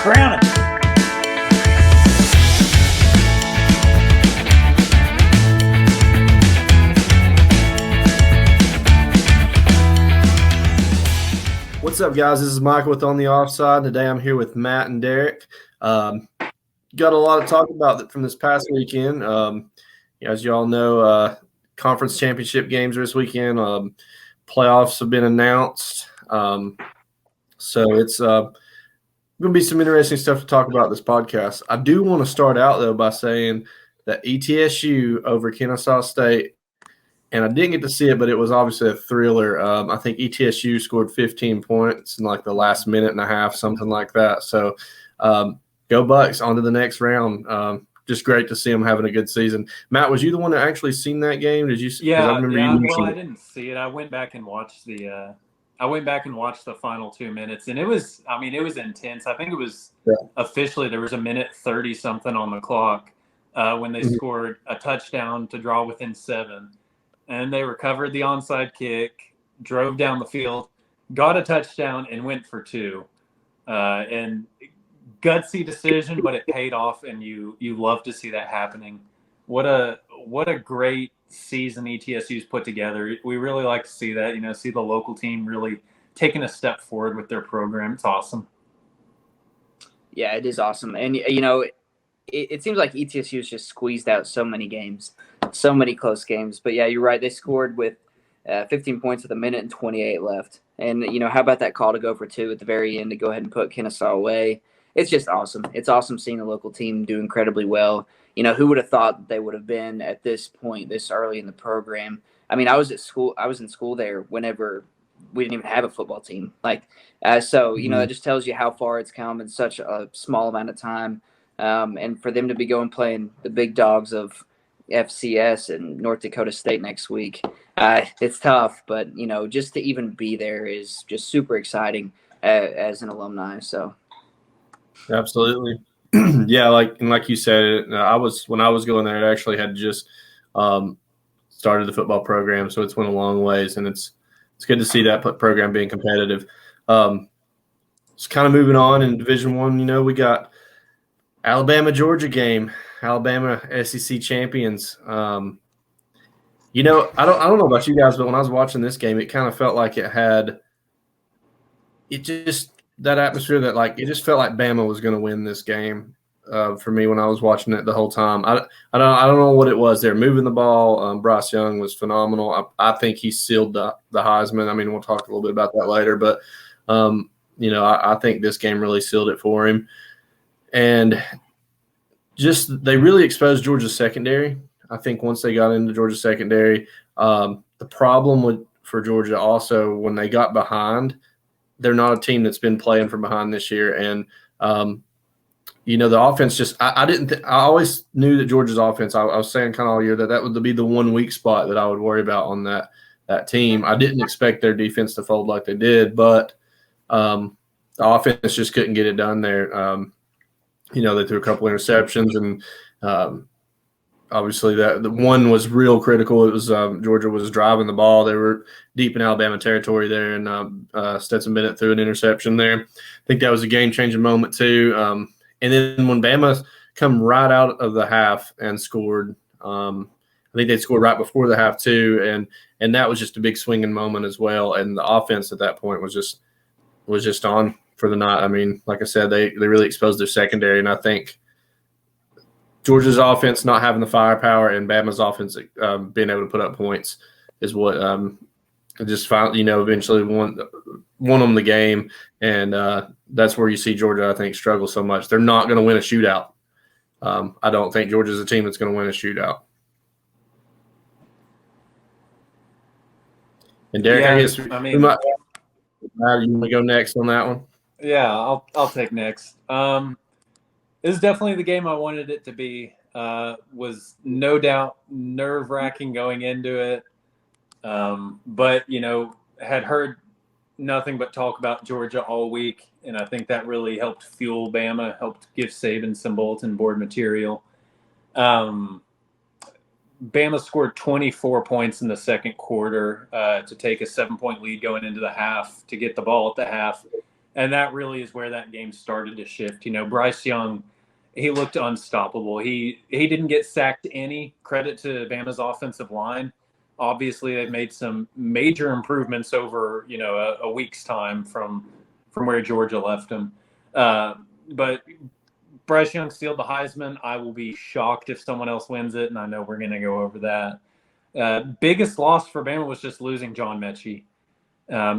Brown it. What's up, guys? This is Michael with On the Offside. Today I'm here with Matt and Derek. Got a lot to talk about from this past weekend. As you all know, conference championship games are this weekend. Playoffs have been announced. So it's going to be some interesting stuff to talk about this podcast. I do want to start out, though, by saying that ETSU over Kennesaw State, and I didn't get to see it, but it was obviously a thriller. I think ETSU scored 15 points in like the last minute and a half, something like that. So go Bucks, on to the next round. Just great to see them having a good season. Matt, was you the one that actually seen that game? Did you? Yeah. I remember you. Well, I didn't see it. I went back and watched the final 2 minutes, and it was intense. I think it was officially there was a minute 30 something on the clock when they scored a touchdown to draw within 7. And they recovered the onside kick, drove down the field, got a touchdown, and went for 2. And gutsy decision, but it paid off, and you love to see that happening. What a great season ETSU's put together. We really like to see that. See the local team really taking a step forward with their program. It's awesome. Yeah, it is awesome, and it seems like ETSU has just squeezed out so many games. So many close games. But, yeah, you're right. They scored with 15 points with a minute and 28 left. And, how about that call to go for 2 at the very end to go ahead and put Kennesaw away? It's just awesome. It's awesome seeing the local team do incredibly well. Who would have thought that they would have been at this point this early in the program? I mean, I was in school there whenever we didn't even have a football team. That just tells you how far it's come in such a small amount of time. And for them to be going playing the big dogs of FCS and North Dakota State next week. It's tough, but just to even be there is just super exciting as an alumni. So, absolutely, yeah. Like you said, when I was going there, it actually had just started the football program, so it's went a long ways, and it's good to see that program being competitive. It's kind of moving on in Division I. We got Alabama-Georgia game. Alabama SEC champions. I don't know about you guys, but when I was watching this game, it kind of felt like that atmosphere that it just felt like Bama was going to win this game. For me, when I was watching it the whole time, I don't know what it was. They're moving the ball. Bryce Young was phenomenal. I think he sealed the Heisman. I mean, we'll talk a little bit about that later, but I think this game really sealed it for him. And they really exposed Georgia's secondary. I think once they got into Georgia's secondary, the problem for Georgia also when they got behind, they're not a team that's been playing from behind this year. And, the offense just – I always knew that Georgia's offense, I was saying kind of all year that would be the one weak spot that I would worry about on that team. I didn't expect their defense to fold like they did, but the offense just couldn't get it done there. They threw a couple interceptions, and obviously the one was real critical. It was Georgia was driving the ball. They were deep in Alabama territory there, and Stetson Bennett threw an interception there. I think that was a game-changing moment too. And then when Bama come right out of the half and scored, I think they scored right before the half too, and that was just a big swinging moment as well. And the offense at that point was just on for the night. I mean, like I said, they really exposed their secondary, and I think Georgia's offense not having the firepower and Bama's offense being able to put up points is what just finally, eventually won them the game, and that's where you see Georgia, I think, struggle so much. They're not going to win a shootout. I don't think Georgia's a team that's going to win a shootout. And Derek, I guess you want to go next on that one? Yeah, I'll take next. This is definitely the game I wanted it to be. Was no doubt nerve-wracking going into it. But, had heard nothing but talk about Georgia all week, and I think that really helped fuel Bama, helped give Saban some bulletin board material. Bama scored 24 points in the second quarter to take a 7-point lead going into the half, to get the ball at the half. And that really is where that game started to shift. Bryce Young, he looked unstoppable. He didn't get sacked any. Credit to Bama's offensive line. Obviously, they've made some major improvements over a week's time from where Georgia left him. But Bryce Young sealed the Heisman. I will be shocked if someone else wins it, and I know we're going to go over that. Biggest loss for Bama was just losing John Mechie.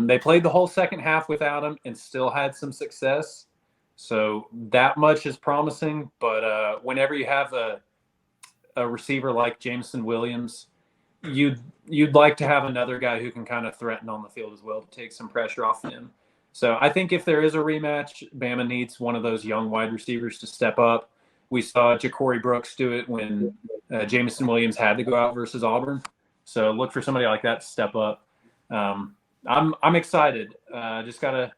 They played the whole second half without him and still had some success. So that much is promising. But whenever you have a receiver like Jameson Williams, you'd like to have another guy who can kind of threaten on the field as well to take some pressure off him. So I think if there is a rematch, Bama needs one of those young wide receivers to step up. We saw Ja'Cory Brooks do it when Jameson Williams had to go out versus Auburn. So look for somebody like that to step up. I'm excited. Just gotta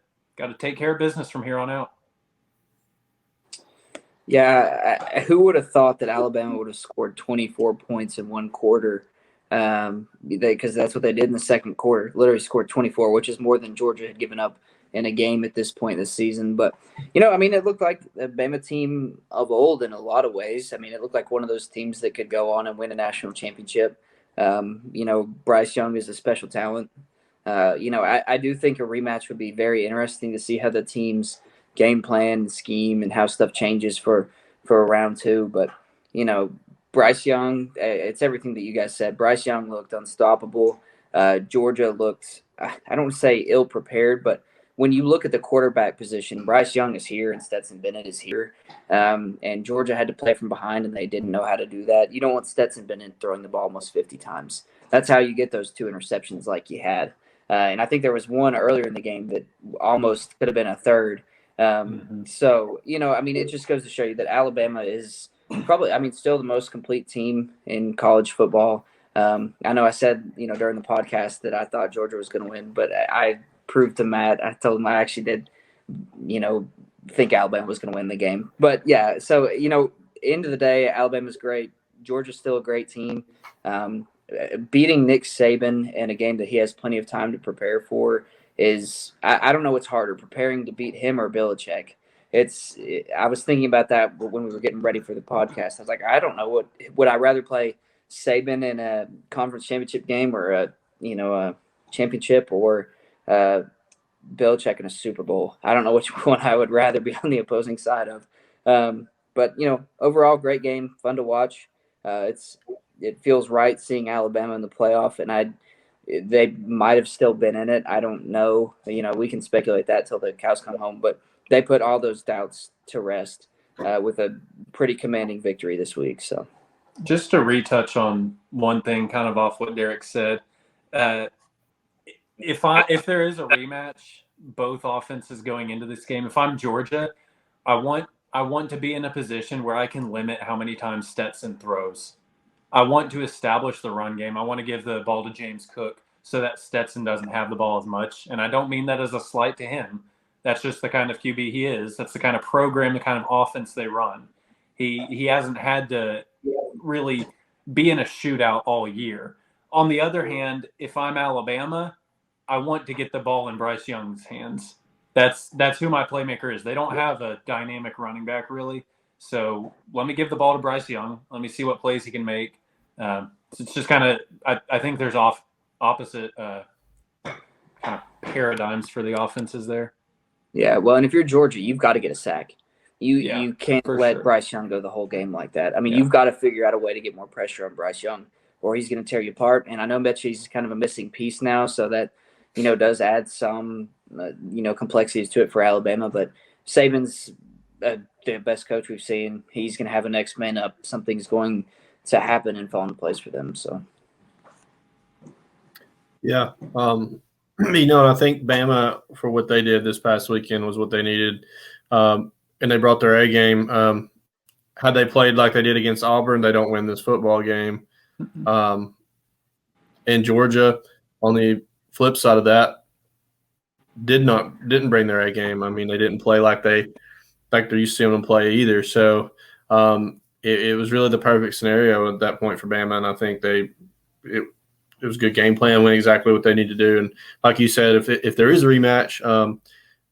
take care of business from here on out. Yeah, who would have thought that Alabama would have scored 24 points in one quarter? Because that's what they did in the second quarter. Literally scored 24, which is more than Georgia had given up in a game at this point this season. But it looked like the Bama team of old in a lot of ways. It looked like one of those teams that could go on and win a national championship. Bryce Young is a special talent. I do think a rematch would be very interesting to see how the teams game plan and scheme and how stuff changes for round two. But, Bryce Young, it's everything that you guys said. Bryce Young looked unstoppable. Georgia looked, I don't want to say ill-prepared, but when you look at the quarterback position, Bryce Young is here and Stetson Bennett is here. And Georgia had to play from behind, and they didn't know how to do that. You don't want Stetson Bennett throwing the ball almost 50 times. That's how you get those 2 interceptions like you had. And I think there was one earlier in the game that almost could have been a third. So, it just goes to show you that Alabama is probably, still the most complete team in college football. I know I said, during the podcast that I thought Georgia was going to win, but I proved to Matt, I told him I actually did, think Alabama was going to win the game. But, yeah, so, end of the day, Alabama's great. Georgia's still a great team. Beating Nick Saban in a game that he has plenty of time to prepare for is I don't know what's harder, preparing to beat him or Belichick. I was thinking about that when we were getting ready for the podcast. I was like, I don't know would I rather play Saban in a conference championship game or a championship or Belichick in a Super Bowl. I don't know which one I would rather be on the opposing side of. But overall, great game, fun to watch. It feels right seeing Alabama in the playoff, and they might have still been in it. I don't know. We can speculate that till the cows come home, but they put all those doubts to rest with a pretty commanding victory this week. So, just to retouch on one thing, kind of off what Derek said, if there is a rematch, both offenses going into this game, if I'm Georgia, I want to be in a position where I can limit how many times Stetson throws. I want to establish the run game. I want to give the ball to James Cook so that Stetson doesn't have the ball as much. And I don't mean that as a slight to him. That's just the kind of QB he is. That's the kind of program, the kind of offense they run. He hasn't had to really be in a shootout all year. On the other hand, if I'm Alabama, I want to get the ball in Bryce Young's hands. That's who my playmaker is. They don't have a dynamic running back really. So let me give the ball to Bryce Young. Let me see what plays he can make. It's just kind of I think there's opposite kind of paradigms for the offenses there. Yeah, well, and if you're Georgia, you've got to get a sack. You can't let Bryce Young go the whole game like that. You've got to figure out a way to get more pressure on Bryce Young, or he's going to tear you apart. And I know Mechie's kind of a missing piece now, so that does add some complexities to it for Alabama. But Saban's the best coach we've seen. He's going to have a next man up. Something's going to happen and fall into place for them. So, yeah. I think Bama, for what they did this past weekend, was what they needed. And they brought their A game. Had they played like they did against Auburn, they don't win this football game. And Georgia, on the flip side of that, didn't bring their A game. They didn't play like they're used to seeing them play either. So it was really the perfect scenario at that point for Bama, and I think it was a good game plan, went exactly what they need to do. And like you said, if there is a rematch,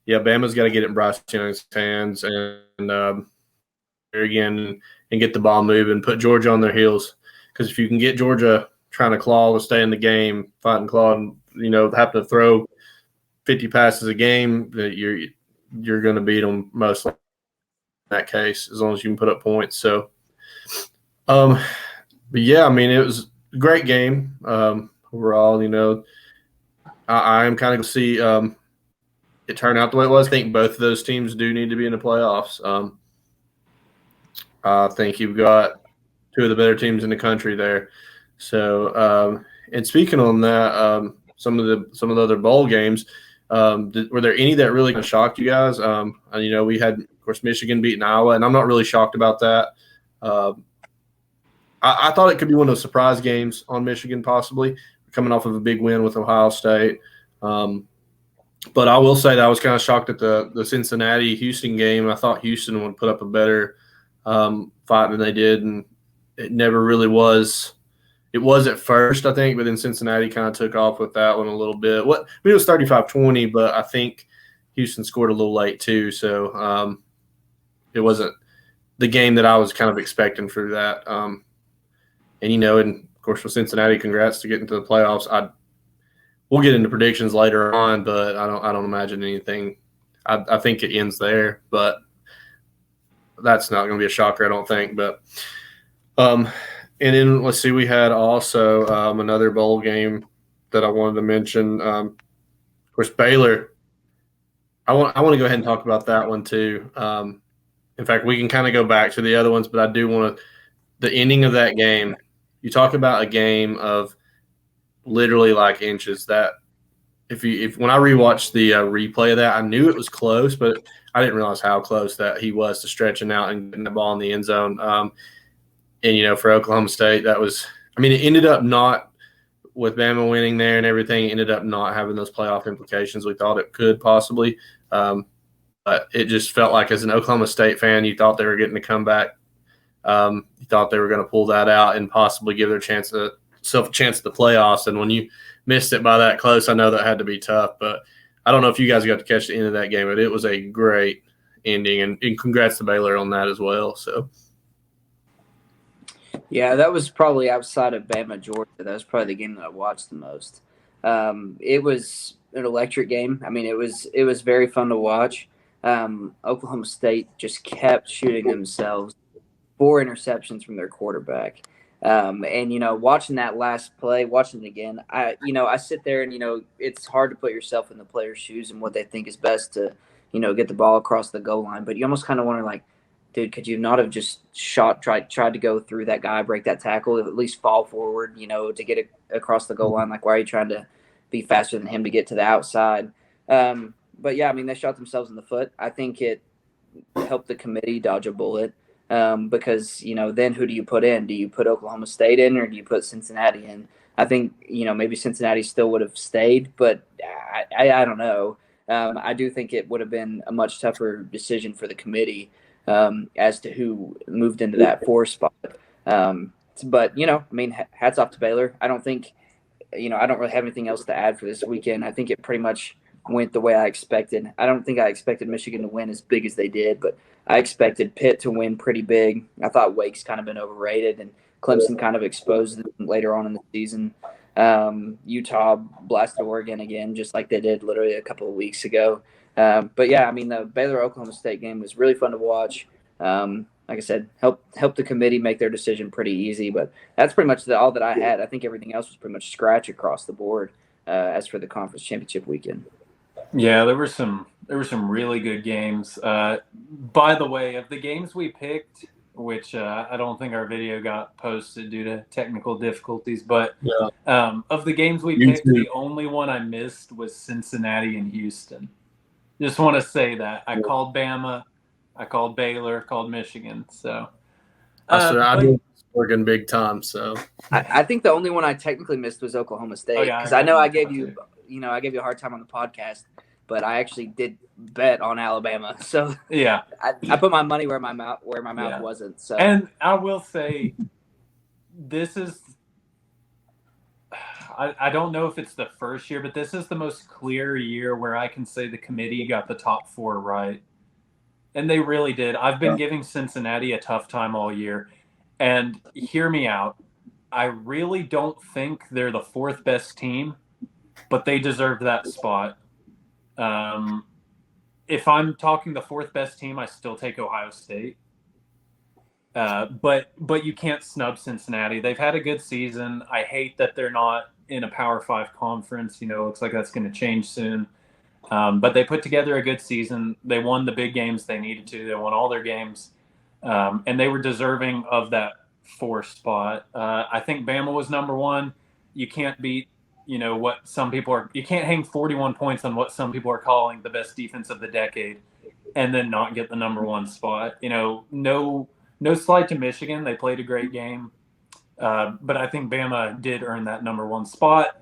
yeah, Bama's got to get it in Bryce Young's hands and again and get the ball moving, put Georgia on their heels. Because if you can get Georgia trying to claw to stay in the game, fight and claw, and have to throw 50 passes a game, that you're going to beat them most likely in that case, as long as you can put up points. So, but yeah, I mean, it was a great game overall. I am kind of going to see it turn out the way it was. I think both of those teams do need to be in the playoffs. I think you've got two of the better teams in the country there. So, and speaking on that, some of the other bowl games, were there any that really kind of shocked you guys? We had, of course, Michigan beating Iowa, and I'm not really shocked about that. I thought it could be one of those surprise games on Michigan, possibly coming off of a big win with Ohio State. But I will say that I was kind of shocked at the Cincinnati-Houston game. I thought Houston would put up a better fight than they did, and it never really was. It was at first, I think, but then Cincinnati kind of took off with that one a little bit. It was 35-20, but I think Houston scored a little late too, so it wasn't the game that I was kind of expecting for that. And of course with Cincinnati, congrats to getting to the playoffs. We'll get into predictions later on, but I don't imagine anything. I think it ends there, but that's not going to be a shocker, I don't think. But and then let's see, we had also another bowl game that I wanted to mention. Of course, Baylor. I want to go ahead and talk about that one too. In fact, we can kind of go back to the other ones, but I do want to. The ending of that game. You talk about a game of literally like inches. That if when I rewatched the replay of that, I knew it was close, but I didn't realize how close that he was to stretching out and getting the ball in the end zone. And for Oklahoma State, that was. I mean, it ended up not with Bama winning there and everything. It ended up not having those playoff implications we thought it could possibly. But it just felt like, as an Oklahoma State fan, you thought they were getting to come back. You thought they were going to pull that out and possibly give themselves a chance at the playoffs. And when you missed it by that close, I know that had to be tough. But I don't know if you guys got to catch the end of that game, but it was a great ending. And congrats to Baylor on that as well. So, yeah, that was probably outside of Bama, Georgia. That was probably the game that I watched the most. It was an electric game. I mean, it was very fun to watch. Oklahoma State just kept shooting themselves 4 interceptions from their quarterback. And watching that last play, watching it again, I sit there and, it's hard to put yourself in the player's shoes and what they think is best to, get the ball across the goal line. But you almost kind of wonder, like, dude, could you not have just tried to go through that guy, break that tackle, at least fall forward, to get it across the goal line? Like, why are you trying to be faster than him to get to the outside? But yeah, I mean, they shot themselves in the foot. I think it helped the committee dodge a bullet. Because, then who do you put in? Do you put Oklahoma State in, or do you put Cincinnati in? I think, maybe Cincinnati still would have stayed, but I don't know. I do think it would have been a much tougher decision for the committee as to who moved into that 4 spot. But, I mean, hats off to Baylor. I don't think, I don't really have anything else to add for this weekend. I think it pretty much went the way I expected. I don't think I expected Michigan to win as big as they did, but I expected Pitt to win pretty big. I thought Wake's kind of been overrated, and Clemson kind of exposed them later on in the season. Utah blasted Oregon again, just like they did literally a couple of weeks ago. But yeah, I mean, the Baylor-Oklahoma State game was really fun to watch. Like I said, help the committee make their decision pretty easy. But that's pretty much all that I had. I think everything else was pretty much scratch across the board as for the conference championship weekend. Yeah, there were some really good games. By the way, of the games we picked, which I don't think our video got posted due to technical difficulties, but of the games we picked, the only one I missed was Cincinnati and Houston. Just want to say that. I called Bama, I called Baylor, called Michigan. So I did working big time. So I think the only one I technically missed was Oklahoma State, because I know I gave you a hard time on the podcast, but I actually did bet on Alabama. So yeah, I put my money where my mouth wasn't. So, and I will say, this is, I don't know if it's the first year, but this is the most clear year where I can say the committee got the top 4 right. And they really did. I've been giving Cincinnati a tough time all year. And hear me out. I really don't think they're the 4th best team, but they deserve that spot. If I'm talking the 4th best team, I still take Ohio State. But you can't snub Cincinnati. They've had a good season. I hate that they're not in a Power 5 conference. Looks like that's going to change soon. But they put together a good season. They won the big games they needed to. They won all their games. And they were deserving of that 4 spot. I think Bama was number 1. You can't beat, what some people are – you can't hang 41 points on what some people are calling the best defense of the decade and then not get the number 1 spot. No slight to Michigan. They played a great game. But I think Bama did earn that number 1 spot.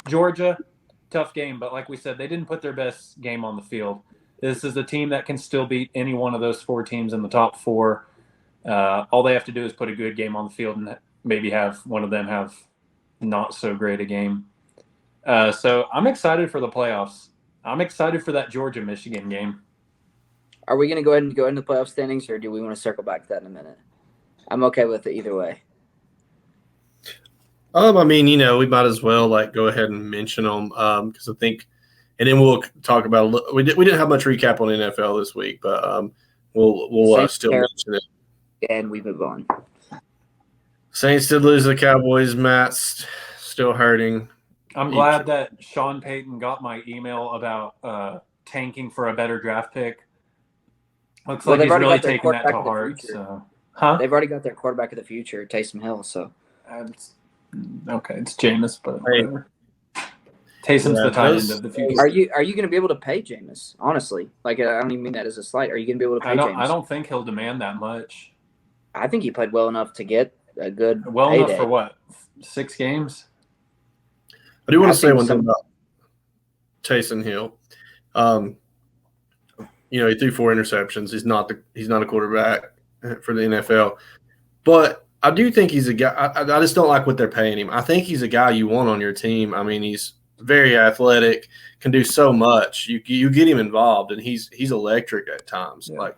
Georgia – tough game, but like we said, they didn't put their best game on the field. This is a team that can still beat any one of those 4 teams in the top 4. All they have to do is put a good game on the field and maybe have one of them have not so great a game. So I'm excited for the playoffs. I'm excited for that Georgia-Michigan game. Are we going to go ahead and go into the playoff standings, or do we want to circle back to that in a minute? I'm okay with it either way. We might as well go ahead and mention them because I think, and then we'll talk about. We didn't have much recap on NFL this week, but we'll still mention it. And we move on. Saints did lose the Cowboys. Matt's still hurting. I'm glad that Sean Payton got my email about tanking for a better draft pick. Looks like he's really taking that to heart. So, They've already got their quarterback of the future, Taysom Hill. So. Okay, it's Jameis, but whatever. Taysom's the tight end of the future. Are you going to be able to pay Jameis? Honestly, I don't even mean that as a slight. Are you going to be able to pay Jameis? I don't think he'll demand that much. I think he played well enough to get a good payday. Enough for what? 6 games? I do want to say one thing about Taysom Hill. He threw 4 interceptions. He's not a quarterback for the NFL, but I do think he's a guy. I just don't like what they're paying him. I think he's a guy you want on your team. I mean, he's very athletic, can do so much. You get him involved, and he's electric at times. Yeah.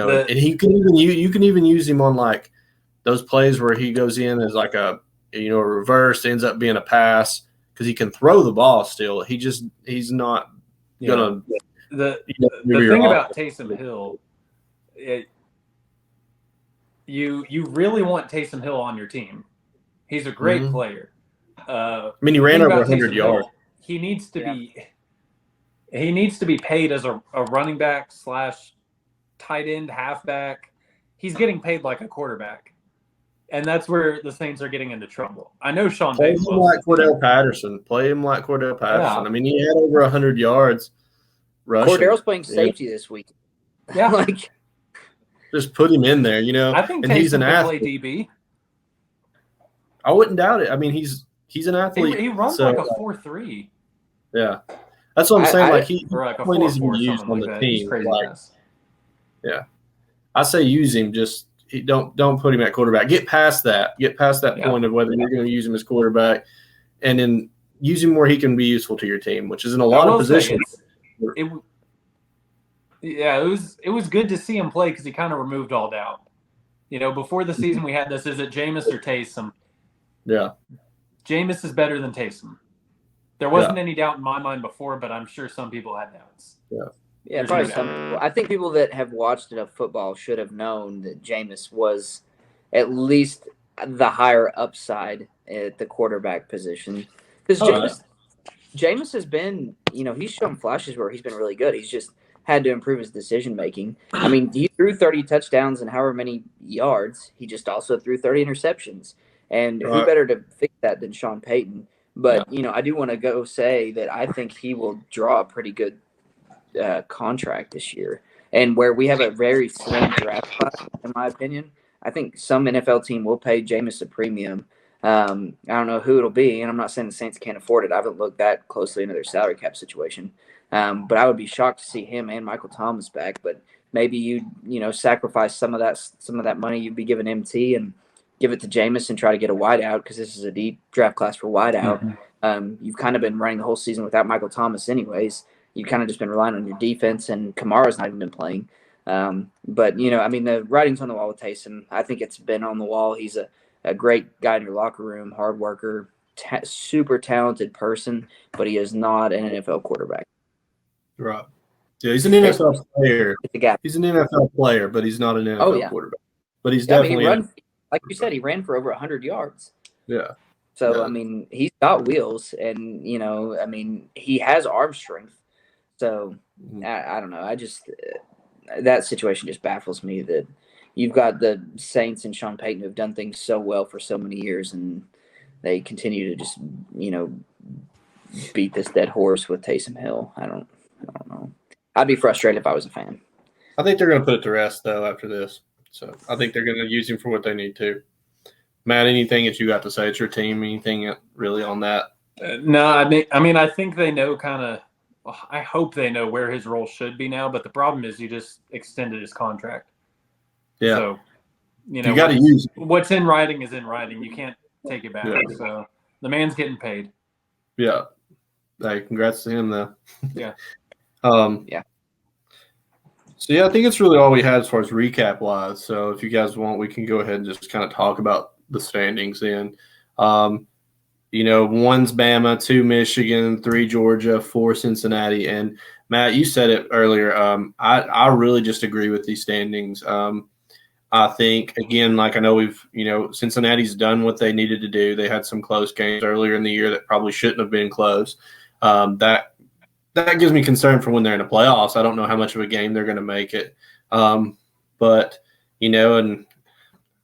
And he can even you can even use him on those plays where he goes in as a reverse, ends up being a pass because he can throw the ball still. He's not gonna. The thing about Taysom Hill. You really want Taysom Hill on your team. He's a great player. He ran over 100 yards. He needs to be paid as a running back / tight end, halfback. He's getting paid like a quarterback. And that's where the Saints are getting into trouble. I know Sean Play him like Cordell Patterson. Yeah. I mean, he had over 100 yards rushing. Cordell's playing safety this week. Yeah. Just put him in there, I think he's an athlete. Play DB. I wouldn't doubt it. I mean, he's an athlete. He runs like a 4.3. Yeah, that's what I'm saying. He needs to be used on the team. Yeah, I say use him. Just don't put him at quarterback. Get past that. Point of whether you're going to use him as quarterback, and then use him where he can be useful to your team, which is in a lot of positions. It was good to see him play because he kind of removed all doubt. Before the season we had this, is it Jameis or Taysom? Yeah. Jameis is better than Taysom. There wasn't any doubt in my mind before, but I'm sure some people had doubts. Yeah. Yeah, probably some people. I think people that have watched enough football should have known that Jameis was at least the higher upside at the quarterback position. Because Jameis has been, he's shown flashes where he's been really good. He's just had to improve his decision making. I mean, he threw 30 touchdowns and however many yards. He just also threw 30 interceptions. And who better to fix that than Sean Payton? But, I do want to go say that I think he will draw a pretty good contract this year. And where we have a very slim draft class, in my opinion, I think some NFL team will pay Jameis a premium. I don't know who it'll be, and I'm not saying the Saints can't afford it. I haven't looked that closely into their salary cap situation. But I would be shocked to see him and Michael Thomas back. But maybe you sacrifice some of that money you'd be giving MT and give it to Jameis and try to get a wideout because this is a deep draft class for wideout. You've kind of been running the whole season without Michael Thomas anyways. You've kind of just been relying on your defense, and Kamara's not even been playing. But, the writing's on the wall with Taysom. I think it's been on the wall. He's a great guy in your locker room, hard worker, super talented person, but he is not an NFL quarterback. Right. Yeah, he's an NFL player. He's an NFL player, but he's not an NFL quarterback. But he's definitely like you said, he ran for over 100 yards. Yeah. So, he's got wheels, and, he has arm strength. So, I don't know. I just that situation just baffles me that you've got the Saints and Sean Payton who have done things so well for so many years, and they continue to just, beat this dead horse with Taysom Hill. I don't know. I'd be frustrated if I was a fan. I think they're going to put it to rest, though, after this. So I think they're going to use him for what they need to. Matt, anything that you got to say? It's your team. Anything really on that? No, I think they know I hope they know where his role should be now. But the problem is you just extended his contract. Yeah. So, you got to use what's in writing is in writing. You can't take it back. Yeah. So the man's getting paid. Yeah. Hey, congrats to him, though. Yeah. Yeah. So, I think it's really all we had as far as recap-wise. So, if you guys want, we can go ahead and just kind of talk about the standings then. 1's Bama, 2 Michigan, 3 Georgia, 4 Cincinnati. And, Matt, you said it earlier. I really just agree with these standings. I think, again, like I know Cincinnati's done what they needed to do. They had some close games earlier in the year that probably shouldn't have been close. That gives me concern for when they're in the playoffs. I don't know how much of a game they're going to make it. But, and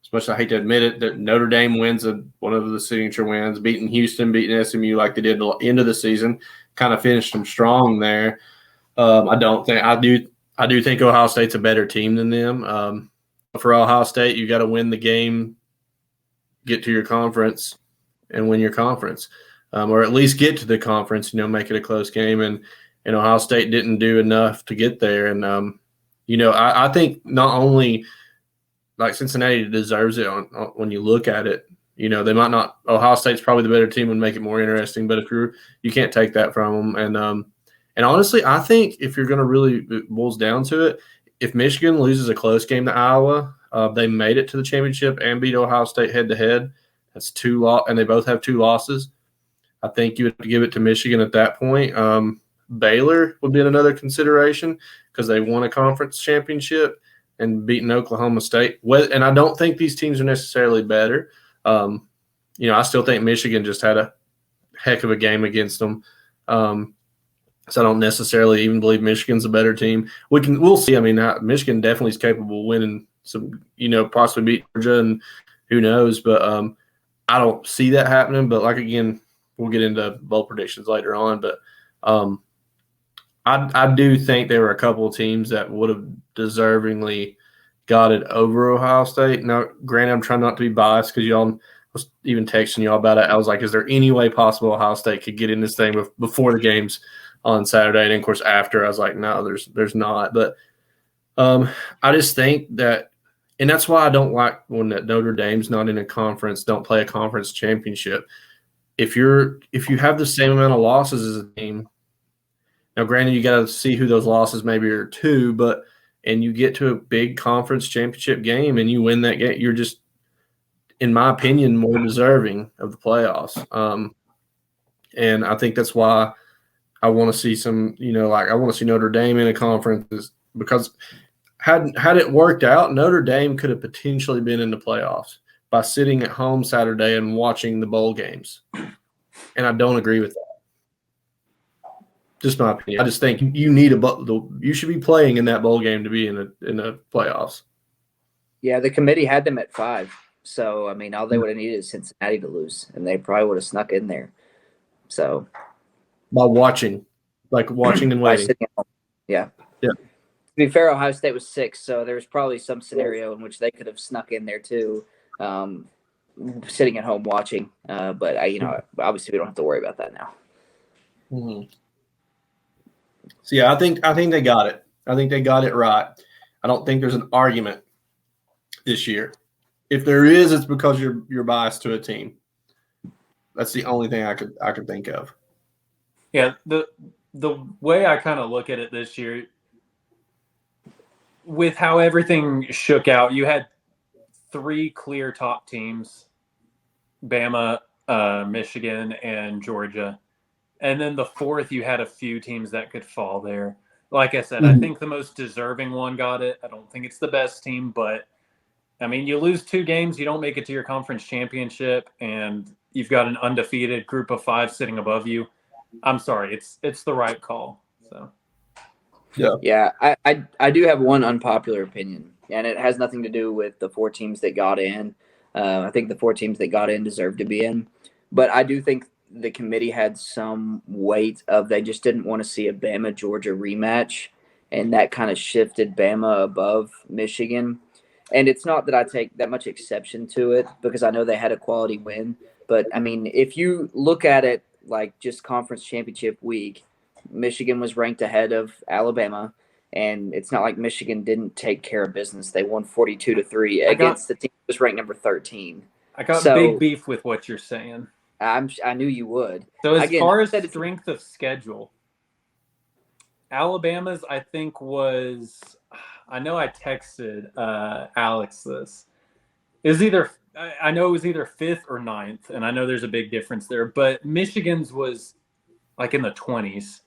as much as I hate to admit it, that Notre Dame wins one of the signature wins, beating Houston, beating SMU like they did at the end of the season, kind of finished them strong there. I do think Ohio State's a better team than them. For Ohio State, you got to win the game, get to your conference, and win your conference. Or at least get to the conference, make it a close game. And Ohio State didn't do enough to get there. And, I think not only like Cincinnati deserves it when you look at it, they might not – Ohio State's probably the better team and make it more interesting. But you can't take that from them. And honestly, I think if you're going to really – it boils down to it, if Michigan loses a close game to Iowa, they made it to the championship and beat Ohio State head-to-head. That's 2 and they both have 2 losses. I think you would give it to Michigan at that point. Baylor would be another consideration because they won a conference championship and beaten Oklahoma State. And I don't think these teams are necessarily better. I still think Michigan just had a heck of a game against them. So I don't necessarily even believe Michigan's a better team. We'll see. Michigan definitely is capable of winning some, possibly beat Georgia, and who knows. But I don't see that happening. But again, we'll get into bowl predictions later on. But I do think there were a couple of teams that would have deservingly got it over Ohio State. Now, granted, I'm trying not to be biased because y'all was even texting y'all about it. I was like, is there any way possible Ohio State could get in this thing before the games on Saturday? And, of course, after, I was like, no, there's not. But I just think that – and that's why I don't like when Notre Dame's not in a conference, don't play a conference championship. If you have the same amount of losses as a team, now granted you got to see who those losses maybe are to, and you get to a big conference championship game and you win that game, you're just, in my opinion, more deserving of the playoffs. And I think that's why I want to see some, I want to see Notre Dame in a conference because had it worked out, Notre Dame could have potentially been in the playoffs by sitting at home Saturday and watching the bowl games. And I don't agree with that. Just my opinion. I just think you need you should be playing in that bowl game to be in the playoffs. Yeah, the committee had them at 5. So, all they would have needed is Cincinnati to lose, and they probably would have snuck in there. So, by watching and waiting. Yeah. Yeah. To be fair, Ohio State was 6, so there was probably some scenario in which they could have snuck in there too, sitting at home watching. But obviously we don't have to worry about that now. Mm-hmm. So yeah, I think they got it. I think they got it right. I don't think there's an argument this year. If there is, it's because you're biased to a team. That's the only thing I could think of. Yeah, the way I kind of look at it this year, with how everything shook out, you had 3 clear top teams: Bama, Michigan, and Georgia. And then the 4th, you had a few teams that could fall there. Like I said, I think the most deserving one got it. I don't think it's the best team, but I mean, you lose 2 games, you don't make it to your conference championship, and you've got an undefeated group of 5 sitting above you. I'm sorry, it's the right call. So yeah, I do have one unpopular opinion, and it has nothing to do with the 4 teams that got in. I think the 4 teams that got in deserve to be in, but I do think the committee had some weight of they just didn't want to see a Bama Georgia rematch, and that kind of shifted Bama above Michigan. And it's not that I take that much exception to it because I know they had a quality win, but I mean, if you look at it like just conference championship week, Michigan was ranked ahead of Alabama, and it's not like Michigan didn't take care of business. They won 42-3 against the team that was ranked number 13. I got big beef with what you're saying. I knew you would. So as far as strength of schedule, Alabama's I think was, I know I texted Alex this. It was either, I know it was either 5th or 9th, and I know there's a big difference there, but Michigan's was like in the 20s.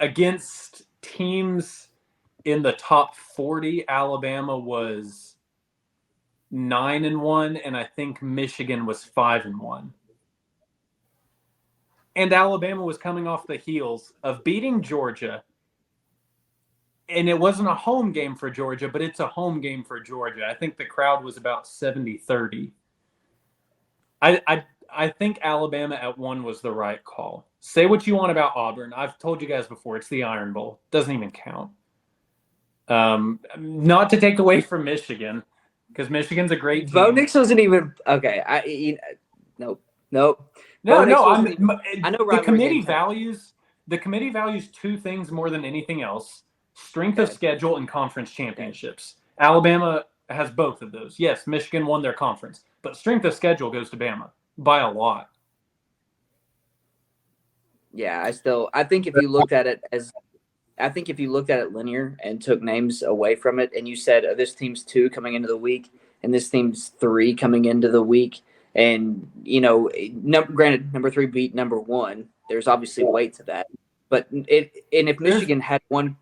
Against teams in the top 40, Alabama was 9-1, and I think Michigan was 5-1. And Alabama was coming off the heels of beating Georgia. And it wasn't a home game for Georgia, but it's a home game for Georgia. I think the crowd was about 70-30. I think Alabama at 1 was the right call. Say what you want about Auburn. I've told you guys before, it's the Iron Bowl. Doesn't even count. Not to take away from Michigan, because Michigan's a great team. Bo Nix wasn't even okay. Nope. No. I know the committee values 2 things more than anything else: strength of schedule and conference championships. Alabama has both of those. Yes, Michigan won their conference, but strength of schedule goes to Bama by a lot. Yeah, I think if you looked at it linear and took names away from it, and you said this team's 2 coming into the week and this team's 3 coming into the week, and granted, number 3 beat number 1. There's obviously weight to that, but if Michigan had won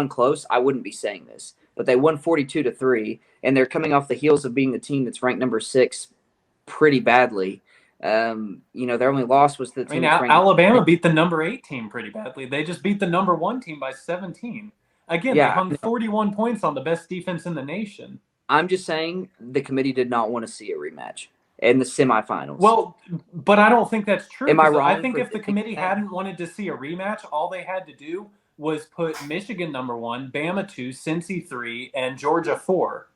close, I wouldn't be saying this. But they won 42-3, and they're coming off the heels of being the team that's ranked number 6 pretty badly. Their only loss was the team. Alabama beat the number 8 team pretty badly. They just beat the number 1 team by 17. Again, they hung 41 points on the best defense in the nation. I'm just saying the committee did not want to see a rematch in the semifinals. Well, but I don't think that's true. Am I wrong? I think if the committee hadn't wanted to see a rematch, all they had to do was put Michigan number 1, Bama 2, Cincy 3, and Georgia 4.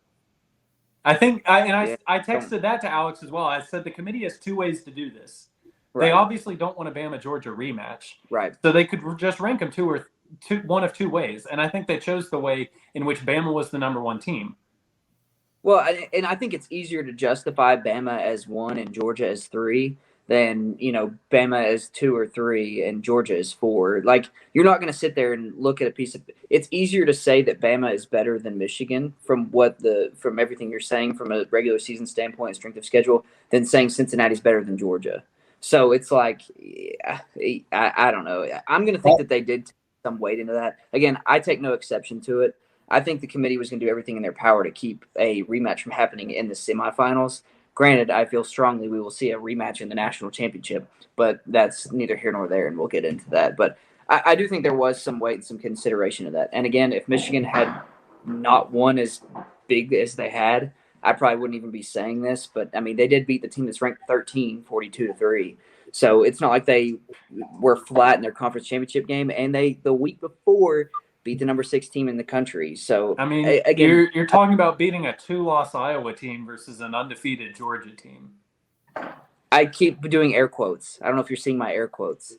I think, I texted that to Alex as well. I said the committee has 2 ways to do this. Right. They obviously don't want a Bama Georgia rematch, right? So they could just rank them one of 2 ways, and I think they chose the way in which Bama was the number 1 team. Well, and I think it's easier to justify Bama as 1 and Georgia as 3 than, Bama as 2 or 3 and Georgia as 4. Like, you're not going to sit there and look at a piece of – it's easier to say that Bama is better than Michigan from everything you're saying from a regular season standpoint and strength of schedule than saying Cincinnati's better than Georgia. So it's like, I don't know. I'm going to think that they did take some weight into that. Again, I take no exception to it. I think the committee was going to do everything in their power to keep a rematch from happening in the semifinals. Granted, I feel strongly we will see a rematch in the national championship, but that's neither here nor there, and we'll get into that. But I do think there was some weight and some consideration of that. And again, if Michigan had not won as big as they had, I probably wouldn't even be saying this. But, I mean, they did beat the team that's ranked 13, 42-3. So it's not like they were flat in their conference championship game. And they, the week before, beat the number 6 team in the country. So I mean, again, you're talking about beating a 2-loss Iowa team versus an undefeated Georgia team. I keep doing air quotes. I don't know if you're seeing my air quotes,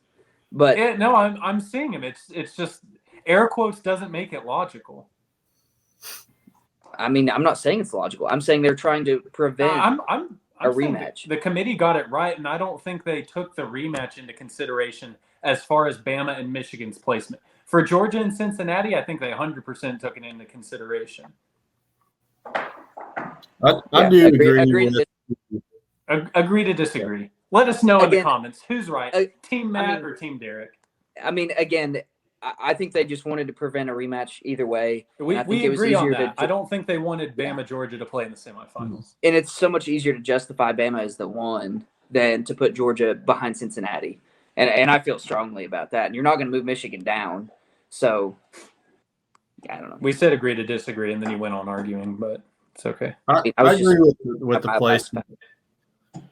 but yeah, no, I'm seeing them. It's just air quotes doesn't make it logical. I mean, I'm not saying it's logical. I'm saying they're trying to prevent I'm a rematch. The committee got it right, and I don't think they took the rematch into consideration as far as Bama and Michigan's placement. For Georgia and Cincinnati, I think they 100% took it into consideration. I do agree to disagree. Let us know in the comments who's right, Team Matt or Team Derek. I mean, again, I think they just wanted to prevent a rematch either way. We agree on that. I don't think they wanted Bama Georgia to play in the semifinals. And it's so much easier to justify Bama as the one than to put Georgia behind Cincinnati. And I feel strongly about that. And you're not going to move Michigan down. So, I don't know. We said agree to disagree, and then you went on arguing, but it's okay. I agree with the placement.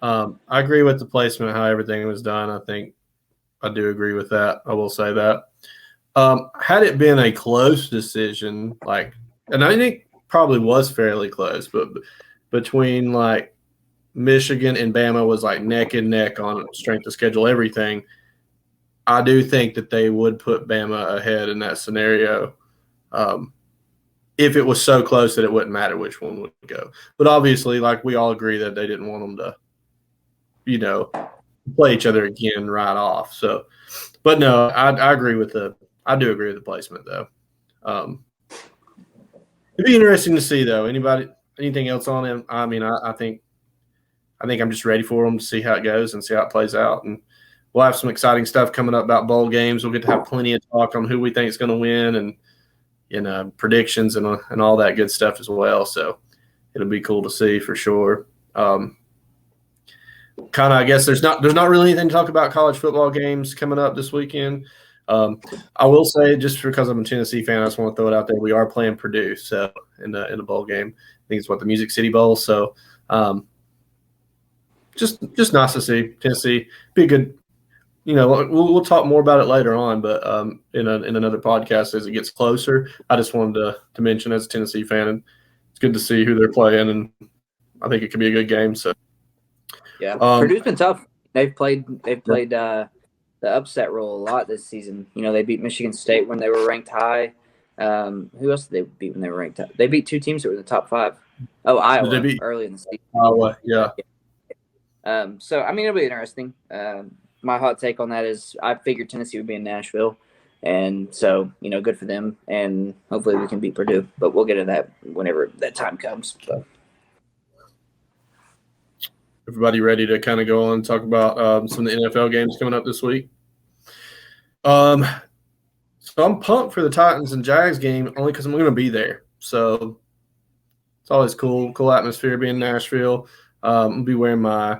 I agree with the placement, how everything was done. I think I do agree with that. I will say that. Had it been a close decision, and I think probably was fairly close, but between Michigan and Bama was neck and neck on strength of schedule, everything. I do think that they would put Bama ahead in that scenario. If it was so close that it wouldn't matter which one would go. But obviously, we all agree that they didn't want them to, play each other again right off. So, but no, I agree with I do agree with the placement though. It'd be interesting to see though. Anything else on him? I mean, I think I'm just ready for them to see how it goes and see how it plays out. And we'll have some exciting stuff coming up about bowl games. We'll get to have plenty of talk on who we think is going to win and predictions and all that good stuff as well. So it'll be cool to see for sure. I guess there's not really anything to talk about college football games coming up this weekend. I will say, just because I'm a Tennessee fan, I just want to throw it out there. We are playing Purdue, so in the bowl game. I think it's the Music City Bowl. So just nice to see Tennessee. Be a good. We'll talk more about it later on, but in another podcast as it gets closer. I just wanted to mention, as a Tennessee fan, and it's good to see who they're playing, and I think it could be a good game. So yeah, Purdue's been tough. They've played the upset role a lot this season. They beat Michigan State when they were ranked high. Who else did they beat when they were ranked high? They beat two teams that were in the top 5. Oh, Iowa early in the season. Iowa, yeah. So I mean, it'll be interesting. My hot take on that is I figured Tennessee would be in Nashville, and so good for them, and hopefully we can beat Purdue. But we'll get to that whenever that time comes. So. Everybody ready to kind of go on and talk about some of the NFL games coming up this week? So I'm pumped for the Titans and Jags game only because I'm going to be there. So it's always cool atmosphere being in Nashville. I'll be wearing my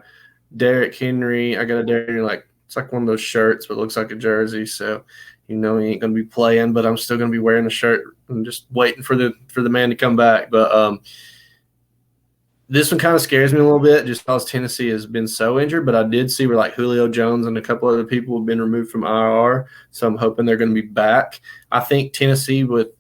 Derrick Henry. I got a Derrick it's like one of those shirts, but it looks like a jersey. So he ain't going to be playing, but I'm still going to be wearing a shirt and just waiting for the man to come back. But this one kind of scares me a little bit just because Tennessee has been so injured, but I did see where Julio Jones and a couple other people have been removed from IR, so I'm hoping they're going to be back. I think Tennessee with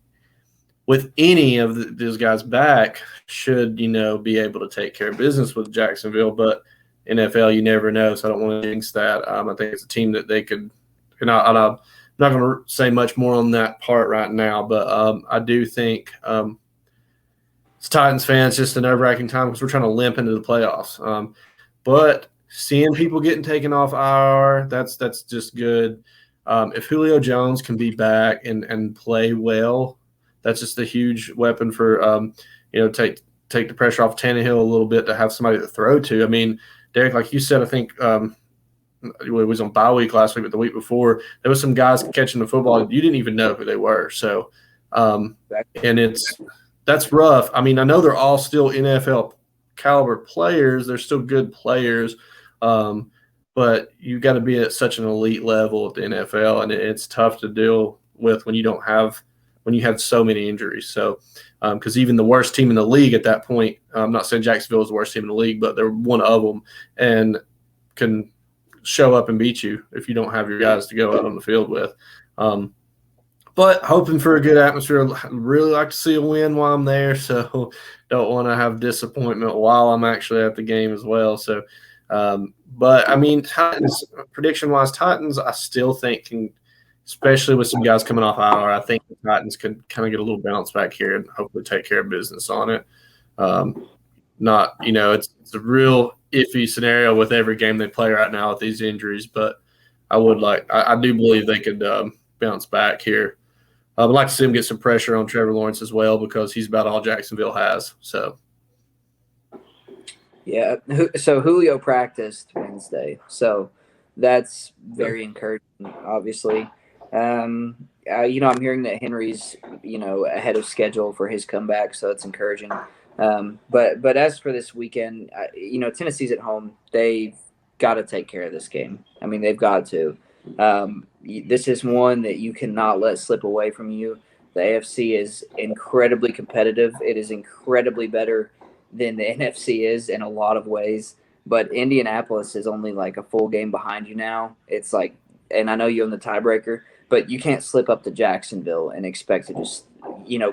any of those guys back should, be able to take care of business with Jacksonville, but NFL, you never know, so I don't want to jinx that. I think it's a team that they could – and I'm not going to say much more on that part right now, but I do think as Titans fans, just a nerve-wracking time because we're trying to limp into the playoffs. But seeing people getting taken off IR, that's just good. If Julio Jones can be back and play well, that's just a huge weapon for take the pressure off Tannehill a little bit to have somebody to throw to. I mean, Derek, like you said, I think it was on bye week last week, but the week before, there was some guys catching the football you didn't even know who they were. So, and that's rough. I mean, I know they're all still NFL caliber players. They're still good players, but you got to be at such an elite level at the NFL, and it's tough to deal with when you have so many injuries. So, because even the worst team in the league at that point, I'm not saying Jacksonville is the worst team in the league, but they're one of them and can show up and beat you if you don't have your guys to go out on the field with. But hoping for a good atmosphere. I'd really like to see a win while I'm there, so don't want to have disappointment while I'm actually at the game as well. So, but I mean, Titans, prediction-wise, Titans I still think especially with some guys coming off IR. I think the Titans could kind of get a little bounce back here and hopefully take care of business on it. Not, it's a real iffy scenario with every game they play right now with these injuries, but I do believe they could bounce back here. I'd like to see him get some pressure on Trevor Lawrence as well because he's about all Jacksonville has. So, yeah. So Julio practiced Wednesday, so that's very encouraging. Obviously, I'm hearing that Henry's ahead of schedule for his comeback, so that's encouraging. But as for this weekend, Tennessee's at home. They've got to take care of this game. I mean, they've got to. This is one that you cannot let slip away from you. The AFC is incredibly competitive. It is incredibly better than the NFC is in a lot of ways. But Indianapolis is only like a full game behind you now. It's like, and I know you own the tiebreaker, but you can't slip up to Jacksonville and expect to just,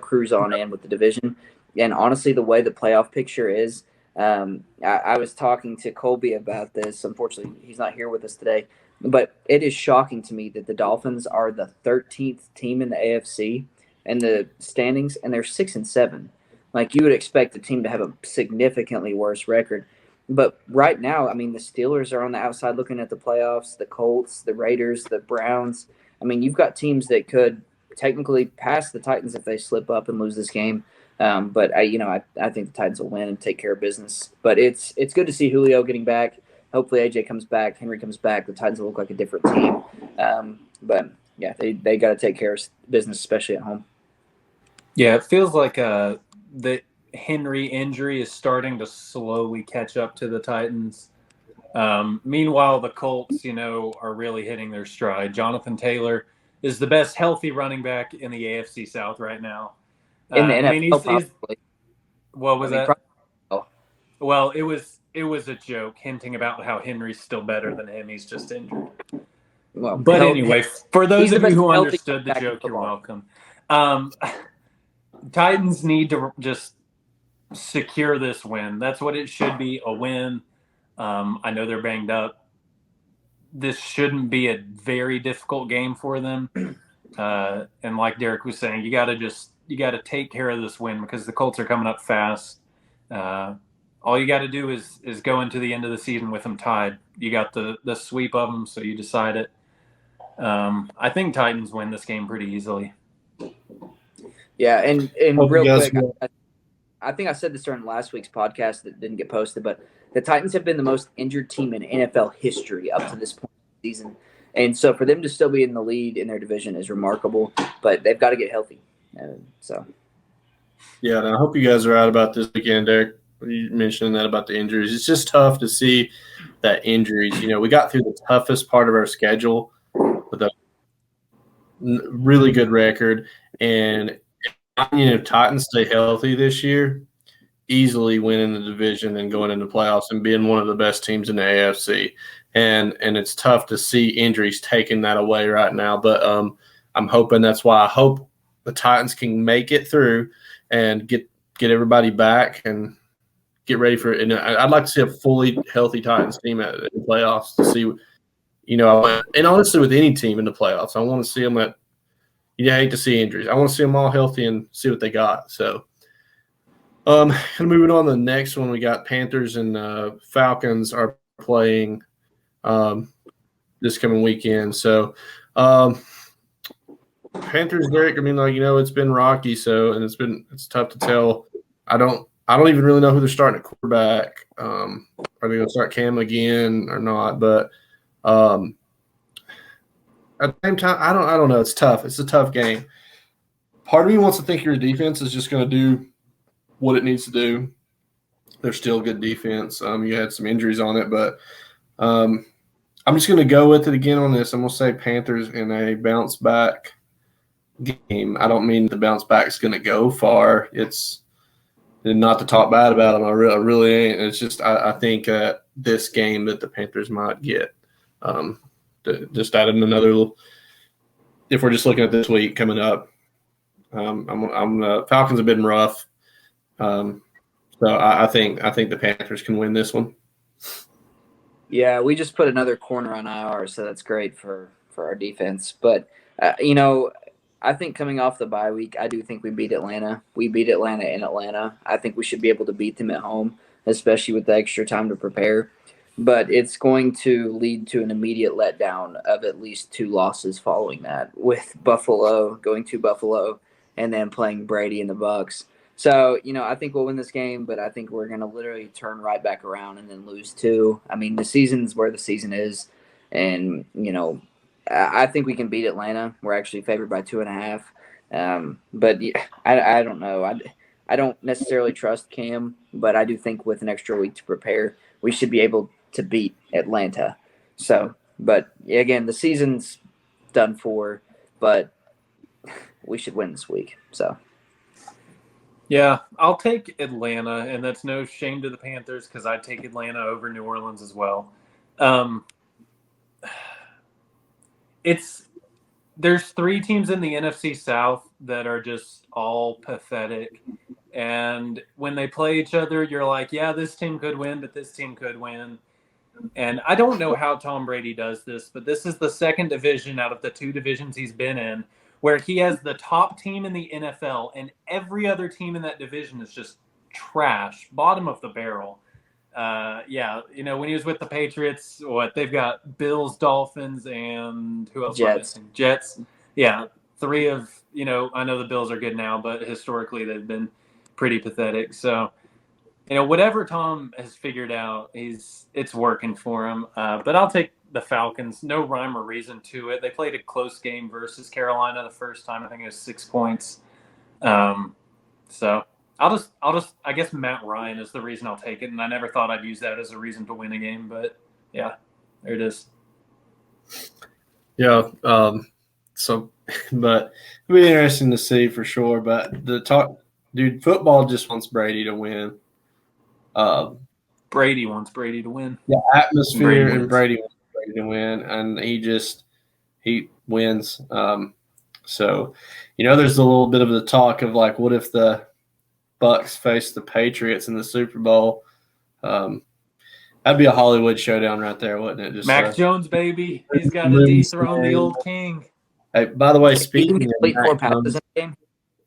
cruise on in with the division. And honestly, the way the playoff picture is, I was talking to Colby about this. Unfortunately, he's not here with us today. But it is shocking to me that the Dolphins are the 13th team in the AFC and the standings, and they're 6-7. Like, you would expect the team to have a significantly worse record. But right now, I mean, the Steelers are on the outside looking at the playoffs, the Colts, the Raiders, the Browns. I mean, you've got teams that could technically pass the Titans if they slip up and lose this game. But I think the Titans will win and take care of business. But it's good to see Julio getting back. Hopefully AJ comes back, Henry comes back. The Titans will look like a different team. But yeah, they got to take care of business, especially at home. Yeah, it feels like the Henry injury is starting to slowly catch up to the Titans. Meanwhile, the Colts, are really hitting their stride. Jonathan Taylor is the best healthy running back in the AFC South right now. In the NFL, what was that? Well, it was a joke hinting about how Henry's still better than him. He's just injured. Well, but anyway, for those of you who understood the joke, you're welcome. Titans need to just secure this win. That's what it should be, a win. I know they're banged up. This shouldn't be a very difficult game for them. And like Derek was saying, you got to take care of this win because the Colts are coming up fast. All you got to do is go into the end of the season with them tied. You got the sweep of them, so you decide it. I think Titans win this game pretty easily. Yeah, and real quick, I think I said this during last week's podcast that didn't get posted, but the Titans have been the most injured team in NFL history up to this point in the season. And so for them to still be in the lead in their division is remarkable, but they've got to get healthy. Yeah, and I hope you guys are right about this weekend, Derek. You mentioned that about the injuries. It's just tough to see that injuries. We got through the toughest part of our schedule with a really good record. And, Titans stay healthy this year, easily winning the division and going into playoffs and being one of the best teams in the AFC. And it's tough to see injuries taking that away right now. But I'm hoping that's why I hope the Titans can make it through and get everybody back and get ready for it. And I'd like to see a fully healthy Titans team at the playoffs to see, and honestly with any team in the playoffs, I want to see them I hate to see injuries. I want to see them all healthy and see what they got. So, and moving on to the next one, we got Panthers and Falcons are playing this coming weekend. So, Panthers, Derek, it's been rocky, and it's tough to tell. I don't even really know who they're starting at quarterback. Are they going to start Cam again or not? But at the same time, I don't know. It's tough. It's a tough game. Part of me wants to think your defense is just going to do what it needs to do. They're still a good defense. You had some injuries on it, but I'm just going to go with it again on this. I'm going to say Panthers in a bounce back game. I don't mean the bounce back is going to go far. It's not to talk bad about them. I really ain't. It's just I think this game that the Panthers might get. Just added another. If we're just looking at this week coming up, Falcons have been rough. So I think the Panthers can win this one. Yeah, we just put another corner on IR, so that's great for for our defense. But I think coming off the bye week, I do think we beat Atlanta. We beat Atlanta in Atlanta. I think we should be able to beat them at home, especially with the extra time to prepare. But it's going to lead to an immediate letdown of at least 2 losses following that, with Buffalo going to Buffalo and then playing Brady and the Bucks. So, I think we'll win this game, but I think we're going to literally turn right back around and then lose 2. I mean, the season's where the season is. And, I think we can beat Atlanta. We're actually favored by 2.5. But I don't know. I don't necessarily trust Cam, but I do think with an extra week to prepare, we should be able to beat Atlanta. So, but again, the season's done for, but we should win this week. So, yeah, I'll take Atlanta, and that's no shame to the Panthers because I'd take Atlanta over New Orleans as well. There's 3 teams in the NFC South that are just all pathetic. And when they play each other, you're like, yeah, this team could win, but this team could win. And I don't know how Tom Brady does this, but this is the second division out of the 2 divisions he's been in where he has the top team in the NFL, and every other team in that division is just trash, bottom of the barrel. When he was with the Patriots, they've got Bills, Dolphins, and who else? Jets. Yeah, 3 of, I know the Bills are good now, but historically they've been pretty pathetic. So, whatever Tom has figured out, it's working for him. But I'll take the Falcons. No rhyme or reason to it. They played a close game versus Carolina the first time. I think it was 6 points. So I guess Matt Ryan is the reason I'll take it. And I never thought I'd use that as a reason to win a game, but yeah, there it is. Yeah. But it'll be interesting to see for sure. But football just wants Brady to win. Brady wants Brady to win. The atmosphere and Brady wants Brady to win, and he wins. So, there's a little bit of the talk of like, what if the Bucks face the Patriots in the Super Bowl? That'd be a Hollywood showdown right there, wouldn't it? Just Mac Jones, baby, he's got to dethrone the old king. Hey, by the way, speaking of complete 4 passes in the game.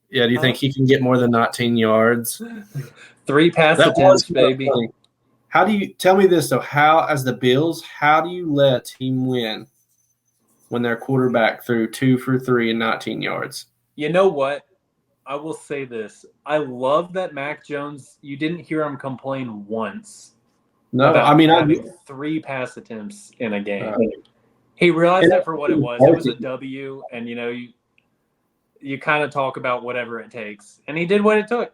Yeah, do you think he can get more than 19 yards? 3 pass attempts, baby. Funny. How do you tell me this though? As the Bills, how do you let a team win when their quarterback threw 2 for 3 and 19 yards? You know what? I will say this. I love that Mac Jones, you didn't hear him complain once. No, I mean, having 3 pass attempts in a game. He realized it for what it was. It was a W, and you kind of talk about whatever it takes. And he did what it took.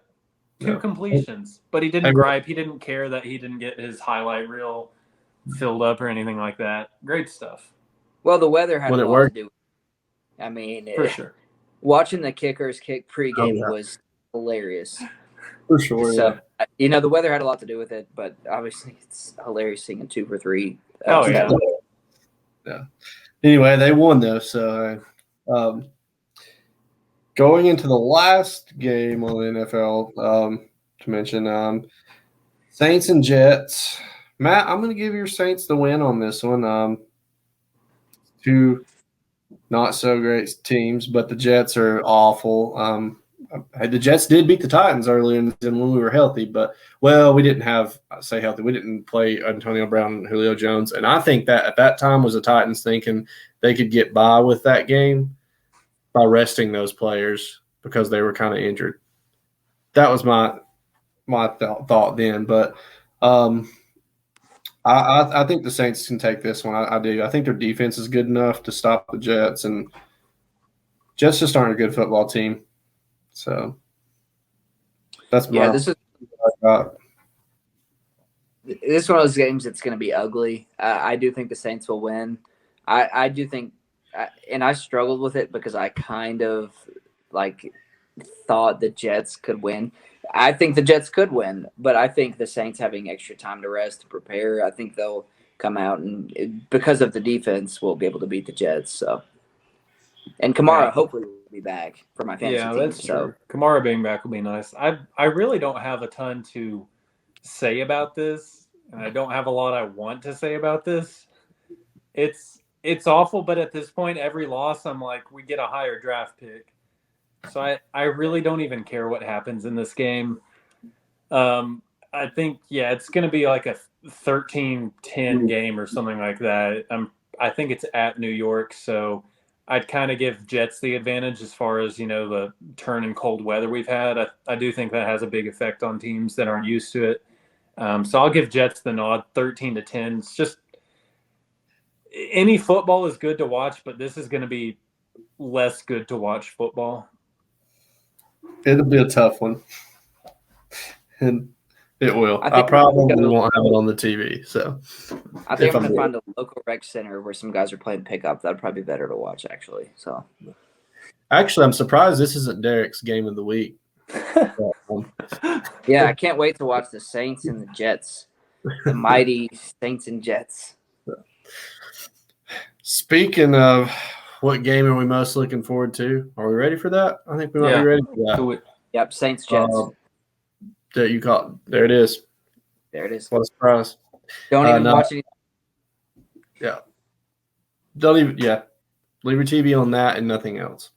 2 completions. But he didn't gripe. He didn't care that he didn't get his highlight reel filled up or anything like that. Great stuff. Well, the weather had a lot to do with it. I mean, for sure. Watching the kickers kick pregame was hilarious. For sure. So, the weather had a lot to do with it, but obviously it's hilarious seeing a 2 for 3. Yeah. Anyway, they won though. So, going into the last game on the NFL, to mention Saints and Jets. Matt, I'm going to give your Saints the win on this one. 2 not so great teams, but the Jets are awful. The Jets did beat the Titans earlier in the season when we were healthy, but we didn't healthy. We didn't play Antonio Brown and Julio Jones, and I think that at that time was the Titans thinking they could get by with that game by resting those players because they were kind of injured. That was my thought then, but I think the Saints can take this one. I do. I think their defense is good enough to stop the Jets, and Jets just aren't a good football team. So that's this is one of those games that's going to be ugly. I do think the Saints will win. I do think, and I struggled with it because I kind of thought the Jets could win. I think the Jets could win, but I think the Saints having extra time to rest to prepare, I think they'll come out and because of the defense, we'll be able to beat the Jets. So, and Kamara hopefully will be back for my fantasy team. That's true. Kamara being back will be nice. I really don't have a ton to say about this, and I don't have a lot I want to say about this. It's it's awful, but at this point, every loss, I'm like, we get a higher draft pick. So I really don't even care what happens in this game. I think, yeah, it's going to be like a 13-10 game or something like that. I think it's at New York, so I'd kind of give Jets the advantage as far as, the turn in cold weather we've had. I do think that has a big effect on teams that aren't used to it. So I'll give Jets the nod, 13-10. It's just any football is good to watch, but this is going to be less good to watch football. It'll be a tough one. And it will. I probably won't have it on the TV. So I think I'm going to find a local rec center where some guys are playing pickup. That'd probably be better to watch, actually. So actually, I'm surprised this isn't Derek's game of the week. Yeah, I can't wait to watch the Saints and the Jets. The mighty Saints and Jets. Speaking of what game are we most looking forward to? Are we ready for that? I think we might be ready for that. Yep, Saints, Jets. That you caught. There it is. There it is. What a surprise. Don't even watch it. Yeah. Don't even, yeah. Leave your TV on that and nothing else.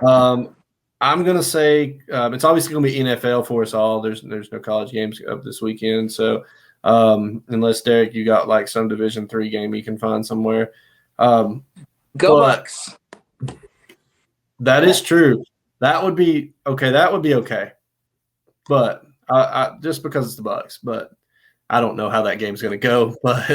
I'm going to say it's obviously going to be NFL for us all. There's no college games up this weekend. So unless, Derek, you got like some Division III game you can find somewhere. Go Bucks. That is true. That would be okay. But I just because it's the Bucks. But I don't know how that game's going to go. But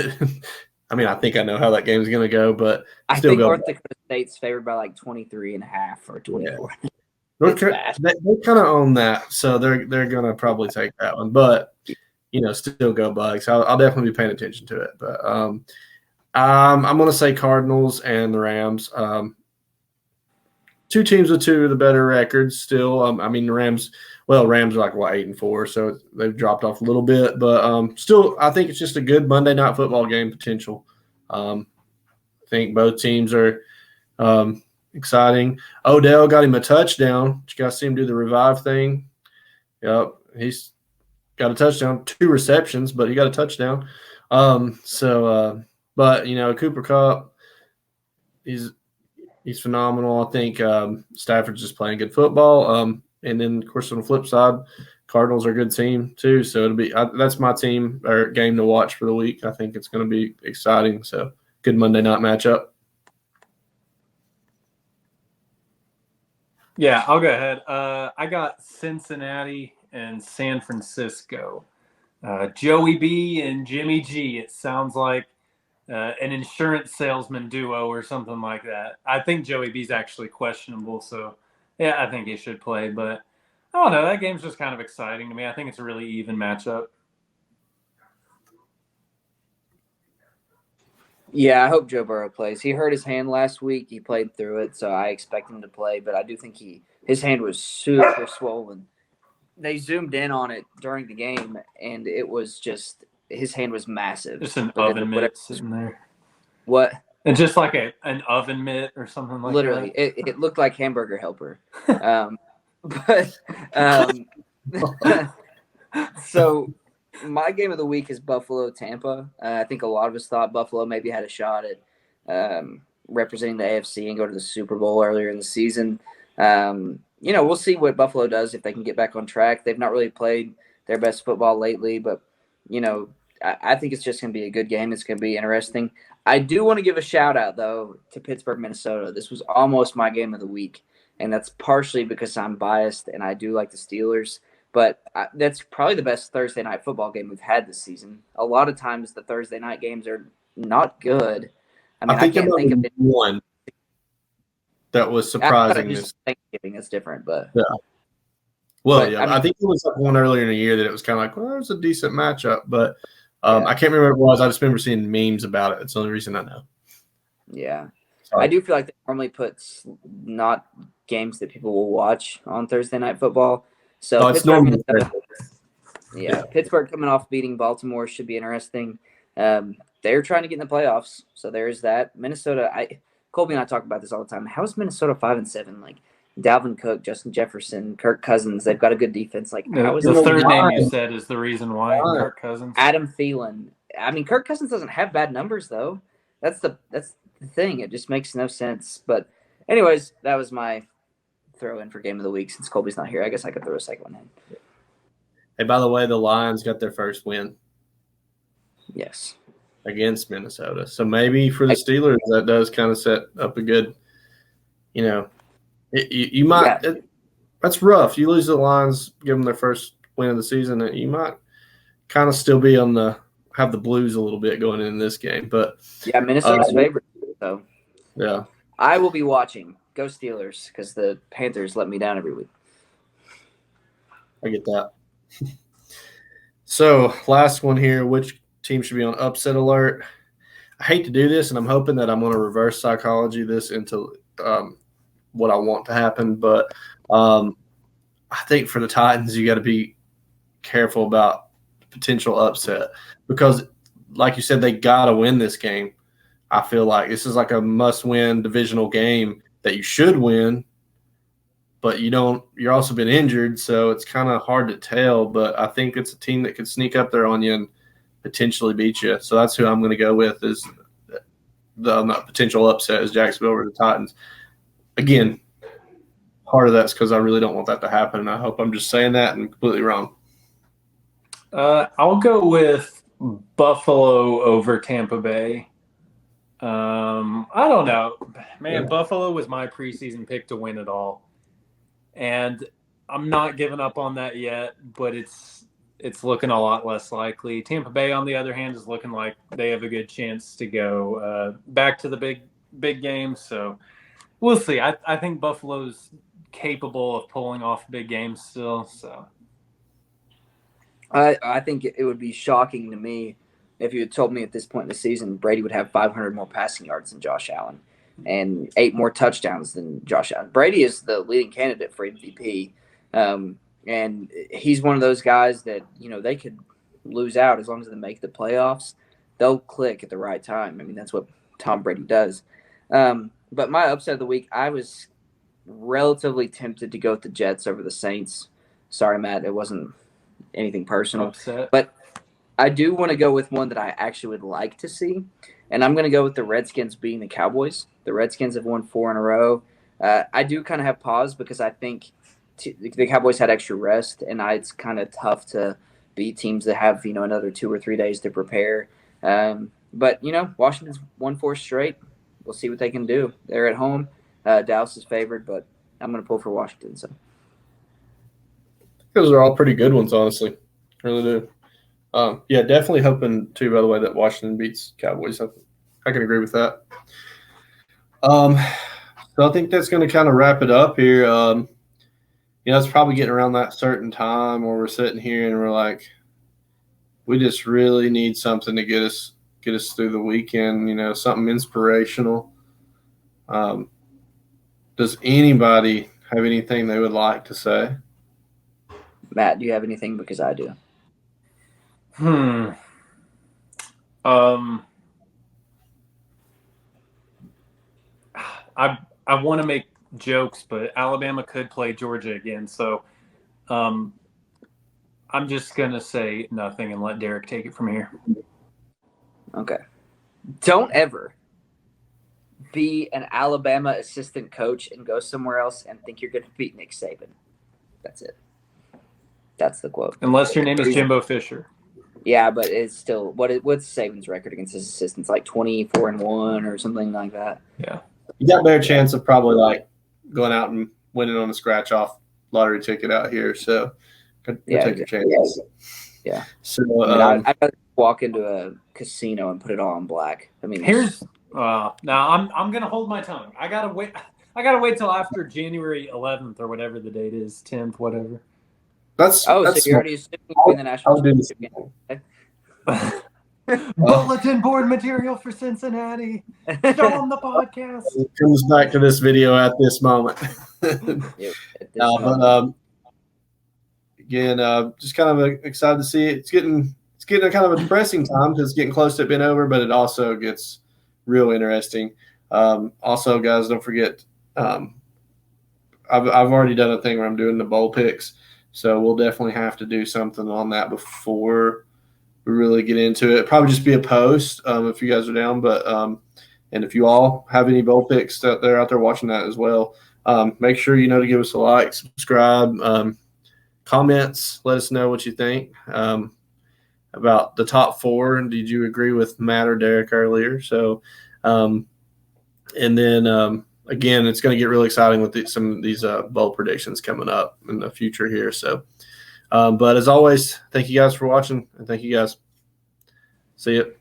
I mean, I think I know how that game's going to go. But I think North Dakota State's favored by like 23.5 or 24. Yeah. They kind of own that, so they're going to probably take that one. But still go Bucks. I'll definitely be paying attention to it. But I'm going to say Cardinals and the Rams. Two teams with two of the better records still. I mean, the Rams are like 8-4, so they've dropped off a little bit. But still, I think it's just a good Monday Night Football game potential. I think both teams are exciting. Odell got him a touchdown. You guys see him do the revive thing. Yep, he's got a touchdown, 2 receptions, but he got a touchdown. But Cooper Kupp, he's phenomenal. I think Stafford's just playing good football. And then of course on the flip side, Cardinals are a good team too. So it'll be that's my team or game to watch for the week. I think it's going to be exciting. So good Monday night matchup. Yeah, I'll go ahead. I got Cincinnati and San Francisco. Joey B and Jimmy G. It sounds like an insurance salesman duo or something like that. I think Joey B's actually questionable, so yeah, I think he should play. But I don't know. That game's just kind of exciting to me. I think it's a really even matchup. Yeah, I hope Joe Burrow plays. He hurt his hand last week. He played through it, so I expect him to play. But I do think his hand was super swollen. They zoomed in on it during the game, and it was just his hand was massive. Just an oven mitt sitting there. What? And just like an oven mitt or something like Literally, that. Literally, it looked like Hamburger Helper. So my game of the week is Buffalo-Tampa. I think a lot of us thought Buffalo maybe had a shot at representing the AFC and go to the Super Bowl earlier in the season. We'll see what Buffalo does if they can get back on track. They've not really played their best football lately, but, I think it's just going to be a good game. It's going to be interesting. I do want to give a shout-out, though, to Pittsburgh, Minnesota. This was almost my game of the week, and that's partially because I'm biased and I do like the Steelers. But that's probably the best Thursday night football game we've had this season. A lot of times the Thursday night games are not good. I can't think of one that was surprising. Thanksgiving is different, but yeah. Well, yeah, I think it was one earlier in the year that it was kind of like, well, it was a decent matchup, but I can't remember what it was. I just remember seeing memes about it. It's the only reason I know. Yeah. Sorry. I do feel like they normally puts not games that people will watch on Thursday night football. So Pittsburgh, Pittsburgh coming off beating Baltimore should be interesting. They're trying to get in the playoffs, so there's that. Minnesota, Colby and I talk about this all the time. How is Minnesota 5-7? Like Dalvin Cook, Justin Jefferson, Kirk Cousins, they've got a good defense. Like how is the third name you said is the reason why Kirk Cousins? Adam Thielen. I mean, Kirk Cousins doesn't have bad numbers though. That's the thing. It just makes no sense. But anyways, that was my throw in for game of the week. Since Colby's not here, I guess I could throw a second one in. Hey, by the way, the Lions got their first win. Yes. Against Minnesota. So maybe for the Steelers, that does kind of set up a good, you might that's rough. You lose the Lions, give them their first win of the season, and you might kind of still be have the blues a little bit going in this game. But yeah, Minnesota's favorite. So yeah, I will be watching. Go Steelers, because the Panthers let me down every week. I get that. So last one here, which team should be on upset alert? I hate to do this, and I'm hoping that I'm going to reverse psychology this into what I want to happen. But I think for the Titans, you got to be careful about potential upset because, like you said, they got to win this game. I feel like this is like a must-win divisional game that you should win, but you're also been injured, so it's kind of hard to tell. But I think it's a team that could sneak up there on you and potentially beat you. So that's who I'm going to go with is the potential upset is Jacksonville over the Titans. Again, part of that's because I really don't want that to happen, and I hope I'm just saying that and completely wrong. I'll go with Buffalo over Tampa Bay. I don't know. Man, yeah. Buffalo was my preseason pick to win it all. And I'm not giving up on that yet, but it's looking a lot less likely. Tampa Bay, on the other hand, is looking like they have a good chance to go back to the big games. So we'll see. I think Buffalo's capable of pulling off big games still. So I think it would be shocking to me if you had told me at this point in the season Brady would have 500 more passing yards than Josh Allen and 8 more touchdowns than Josh Allen. Brady is the leading candidate for MVP, and he's one of those guys that, they could lose out as long as they make the playoffs. They'll click at the right time. I mean, that's what Tom Brady does. But my upset of the week, I was relatively tempted to go with the Jets over the Saints. Sorry, Matt, it wasn't anything personal. Upset. But I do want to go with one that I actually would like to see, and I'm going to go with the Redskins beating the Cowboys. The Redskins have won 4 in a row. I do kind of have pause because I think the Cowboys had extra rest, and it's kind of tough to beat teams that have, another 2 or 3 days to prepare. But, Washington's won 4 straight. We'll see what they can do. They're at home. Dallas is favored, but I'm going to pull for Washington. So those are all pretty good ones, honestly. I really do. Yeah, definitely hoping, too, by the way, that Washington beats Cowboys. I can agree with that. So I think that's going to kind of wrap it up here. It's probably getting around that certain time where we're sitting here and we're like, we just really need something to get us through the weekend, something inspirational. Does anybody have anything they would like to say? Matt, do you have anything? Because I do. I want to make jokes, but Alabama could play Georgia again. So I'm just going to say nothing and let Derek take it from here. Okay. Don't ever be an Alabama assistant coach and go somewhere else and think you're going to beat Nick Saban. That's it. That's the quote. Unless your name is Jimbo Fisher. Yeah, but it's still what's Saban's record against his assistants? Like 24-1 or something like that. Yeah. You got a better chance of probably like going out and winning on a scratch off lottery ticket out here. So take your chances. Yeah. So I'd walk into a casino and put it all on black. I mean, now I'm gonna hold my tongue. I gotta wait till after January 11th or whatever the date is, 10th, whatever. So you're already assuming win the national championship. Bulletin board material for Cincinnati. Show them the podcast. It comes back to this video at this moment. Again, just kind of excited to see it. It's getting a kind of a depressing time because it's getting close to it being over, but it also gets real interesting. Also, guys, don't forget, I've already done a thing where I'm doing the bowl picks, so we'll definitely have to do something on that before we really get into it. Probably just be a post if you guys are down, but And if you all have any bowl picks that they're out there watching that as well, make sure to give us a like, subscribe, comments. Let us know what you think about the top 4. And did you agree with Matt or Derek earlier? So, and then again, it's going to get really exciting with some of these bowl predictions coming up in the future here. So, but as always, thank you guys for watching, and thank you guys. See you.